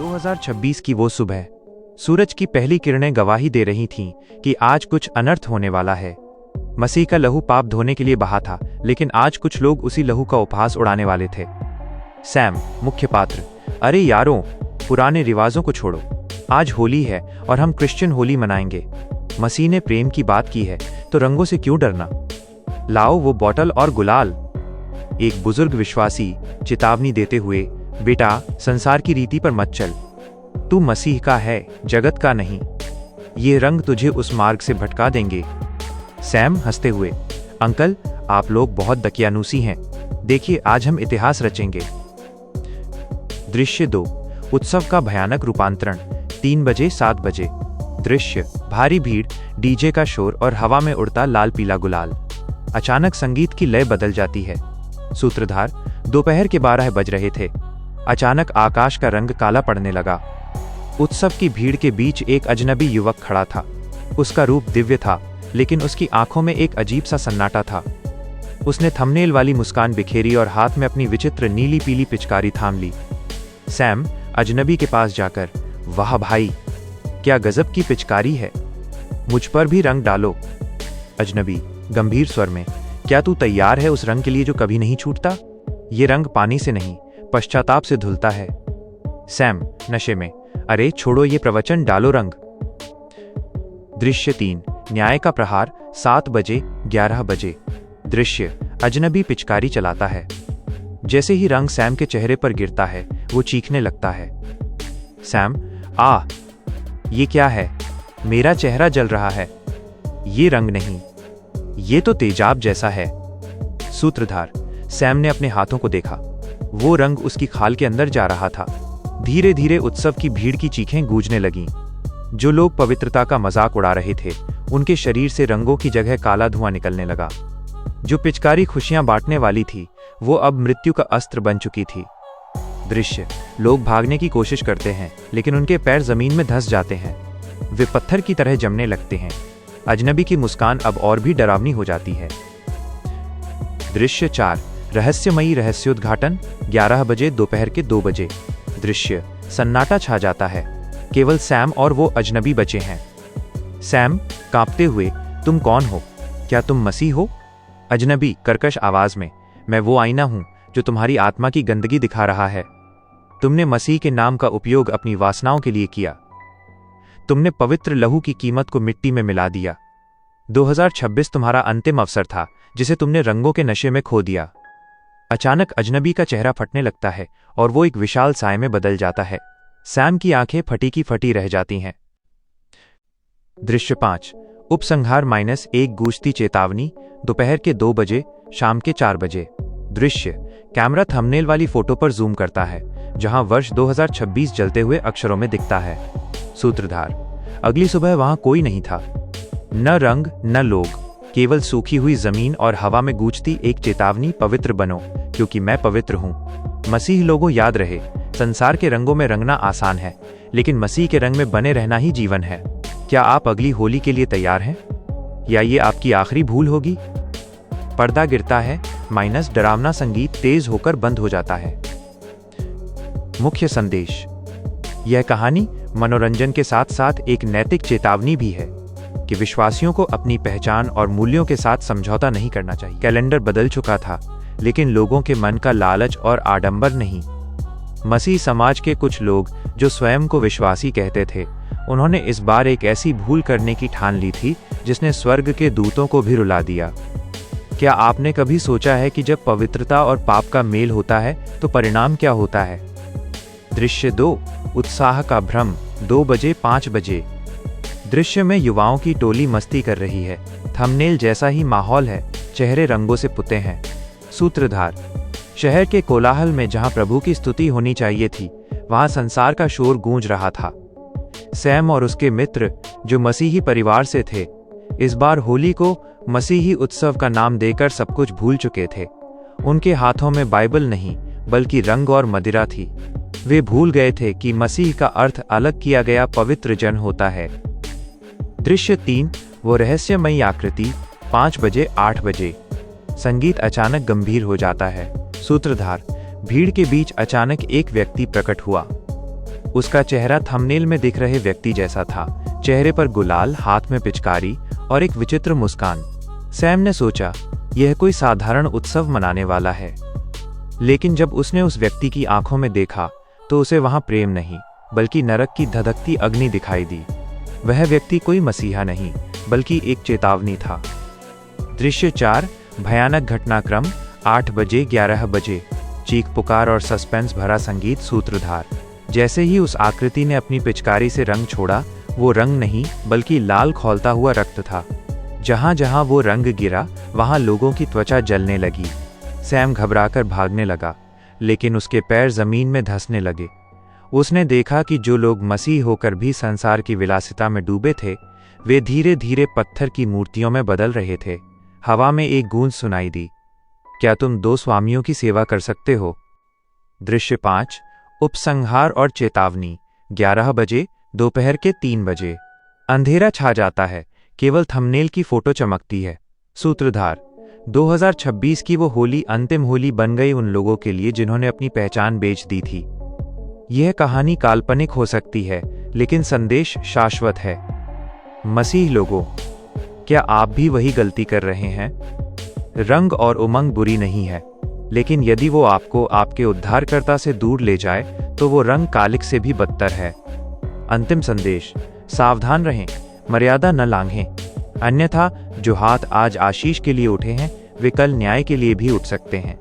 2026 की वो सुबह सूरज की पहली किरणें गवाही दे रही थीं कि आज कुछ अनर्थ होने वाला है। मसीह का लहू पाप धोने के लिए बहा था, लेकिन आज कुछ लोग उसी लहू का उपहास उड़ाने वाले थे। सैम, मुख्य पात्र। अरे यारों, पुराने रिवाजों को छोड़ो। आज होली है और हम क्रिश्चियन होली मनाएंगे। मसीह ने प्रेम की बात की है, तो रंगों से क्यों डरना? लाओ वो बॉटल और गुलाल। एक बुजुर्ग विश्वासी चेतावनी देते हुए, बेटा, संसार की रीति पर मत चल। तू मसीह का है, जगत का नहीं। ये रंग तुझे उस मार्ग से भटका देंगे। सैम हंसते हुए, अंकल, आप लोग बहुत दकियानूसी हैं। देखिए, आज हम इतिहास रचेंगे। दृश्य 2, उत्सव का भयानक रूपांतरण। 3 बजे 7 बजे। दृश्य, भारी भीड़, डीजे का शोर और हवा में उड़ता लाल पीला गुलाल। अचानक संगीत की लय बदल जाती है। सूत्रधार, दोपहर के 12 बज रहे थे। अचानक आकाश का रंग काला पड़ने लगा। उत्सव की भीड़ के बीच एक अजनबी युवक खड़ा था। उसका रूप दिव्य था, लेकिन उसकी आंखों में एक अजीब सा सन्नाटा था। उसने थंबनेल वाली मुस्कान बिखेरी और हाथ में अपनी विचित्र नीली पीली पिचकारी थाम ली। सैम, अजनबी के पास जाकर, वाह भाई, क्या गजब की पिचकारी है, मुझ पर भी रंग डालो। अजनबी गंभीर स्वर में, क्या तू तैयार है उस रंग के लिए जो कभी नहीं छूटता? ये रंग पानी से नहीं, पश्चाताप से धुलता है। सैम नशे में, अरे छोड़ो ये प्रवचन, डालो रंग। दृश्य 3, न्याय का प्रहार। 7 बजे 11 बजे। दृश्य, अजनबी पिचकारी चलाता है। जैसे ही रंग सैम के चेहरे पर गिरता है, वो चीखने लगता है। सैम, ये क्या है? मेरा चेहरा जल रहा है। ये रंग नहीं, ये तो तेजाब जैसा है। सूत्रधार, सैम ने अपने हाथों को देखा। वो रंग उसकी खाल के अंदर जा रहा था। धीरे धीरे उत्सव की भीड़ की चीखें गूंजने लगीं। जो लोग पवित्रता का मजाक उड़ा रहे थे, उनके शरीर से रंगों की जगह काला धुआं निकलने लगा। जो पिचकारी खुशियां बांटने वाली थी, वो अब मृत्यु का अस्त्र बन चुकी थी। दृश्य, लोग भागने की कोशिश करते हैं, लेकिन उनके पैर जमीन में धंस जाते हैं। वे पत्थर की तरह जमने लगते हैं। अजनबी की मुस्कान अब और भी डरावनी हो जाती है। दृश्य 4, रहस्यमयी रहस्योद्घाटन। 11 बजे दोपहर के 2 बजे। दृश्य, सन्नाटा छा जाता है। केवल सैम और वो अजनबी बचे हैं। सैम कांपते हुए, तुम कौन हो? क्या तुम मसीह हो? अजनबी कर्कश आवाज में, मैं वो आईना हूं जो तुम्हारी आत्मा की गंदगी दिखा रहा है। तुमने मसीह के नाम का उपयोग अपनी वासनाओं के लिए किया। तुमने पवित्र लहू की कीमत को मिट्टी में मिला दिया। 2026 तुम्हारा अंतिम अवसर था, जिसे तुमने रंगों के नशे में खो दिया। अचानक अजनबी का चेहरा फटने लगता है और वो एक विशाल साए में बदल जाता है। सैम की आंखें फटी की फटी रह जाती हैं। दृश्य 5, उपसंहार -1 गूंजती चेतावनी। दोपहर के 2 बजे, शाम के 4 बजे। दृश्य, कैमरा थंबनेल वाली फोटो पर जूम करता है, जहां वर्ष 2026 जलते हुए अक्षरों में दिखता है। सूत्रधार, अगली सुबह वहां कोई नहीं था। न रंग न लोग, केवल सूखी हुई जमीन और हवा में गूंजती एक चेतावनी, पवित्र बनो क्योंकि मैं पवित्र हूं। मसीह लोगों, याद रहे, संसार के रंगों में रंगना आसान है, लेकिन मसीह के रंग में बने रहना ही जीवन है। क्या आप अगली होली के लिए तैयार हैं? या ये आपकी आखिरी भूल होगी? पर्दा गिरता है, डरावना संगीत तेज होकर बंद हो जाता है। मुख्य संदेश, यह कहानी मनोरंजन के साथ साथ एक नैतिक चेतावनी भी है कि विश्वासियों को अपनी पहचान और मूल्यों के साथ समझौता नहीं करना चाहिए। कैलेंडर बदल चुका था, लेकिन लोगों के मन का लालच और आडंबर नहीं। मसीह समाज के कुछ लोग जो स्वयं को विश्वासी कहते थे, उन्होंने इस बार एक ऐसी भूल करने की ठान ली थी जिसने स्वर्ग के दूतों को भी रुला दिया। क्या आपने कभी सोचा है कि जब पवित्रता और पाप का मेल होता है तो परिणाम क्या होता है? दृश्य 2, उत्साह का भ्रम। 2 बजे 5 बजे। दृश्य में युवाओं की टोली मस्ती कर रही है। थंबनेल जैसा ही माहौल है, चेहरे रंगों से पुते हैं। सूत्रधार, शहर के कोलाहल में जहां प्रभु की स्तुति होनी चाहिए थी, वहां संसार का शोर गूंज रहा था। सैम और उसके मित्र, जो मसीही परिवार से थे, इस बार होली को मसीही उत्सव का नाम देकर सब कुछ भूल चुके थे। उनके हाथों में बाइबल नहीं, बल्कि रंग और मदिरा थी। वे भूल गए थे कि मसीह का अर्थ अलग किया गया पवित्र जन होता है। दृश्य 3, वो रहस्यमयी आकृति। 5 बजे 8 बजे। संगीत अचानक गंभीर हो जाता है। सूत्रधार, भीड़ के बीच अचानक एक व्यक्ति प्रकट हुआ। उसका चेहरा थंबनेल में दिख रहे व्यक्ति जैसा था, चेहरे पर गुलाल, हाथ में पिचकारी और एक विचित्र मुस्कान। सैम ने सोचा, यह कोई साधारण उत्सव मनाने वाला है। लेकिन जब उसने उस व्यक्ति की आंखों में देखा तो उसे वहां प्रेम नहीं बल्कि नरक की धधकती अग्नि दिखाई दी। वह व्यक्ति कोई मसीहा नहीं बल्कि एक चेतावनी था। दृश्य 4, भयानक घटनाक्रम, 8 बजे 11 बजे, चीख पुकार और सस्पेंस भरा संगीत। सूत्रधार। जैसे ही उस आकृति ने अपनी पिचकारी से रंग छोड़ा, वो रंग नहीं बल्कि लाल खौलता हुआ रक्त था। जहां जहां वो रंग गिरा वहां लोगों की त्वचा जलने लगी। सैम घबराकर भागने लगा, लेकिन उसके पैर जमीन में धंसने लगे। उसने देखा कि जो लोग मसीह होकर भी संसार की विलासिता में डूबे थे, वे धीरे धीरे पत्थर की मूर्तियों में बदल रहे थे। हवा में एक गूंज सुनाई दी, क्या तुम 2 स्वामियों की सेवा कर सकते हो? दृश्य 5, उपसंहार और चेतावनी, 11 बजे, दोपहर के 3 बजे। अंधेरा छा जाता है, केवल थंबनेल की फोटो चमकती है। सूत्रधार। 2026 की वो होली अंतिम होली बन गई उन लोगों के लिए जिन्होंने अपनी पहचान बेच दी थी। यह कहानी काल्पनिक हो सकती है, लेकिन संदेश शाश्वत है। मसीह लोगों, क्या आप भी वही गलती कर रहे हैं? रंग और उमंग बुरी नहीं है, लेकिन यदि वो आपको आपके उद्धारकर्ता से दूर ले जाए तो वो रंग कालिक से भी बदतर है। अंतिम संदेश, सावधान रहें, मर्यादा न लांघें, अन्यथा जो हाथ आज आशीष के लिए उठे हैं वे कल न्याय के लिए भी उठ सकते हैं।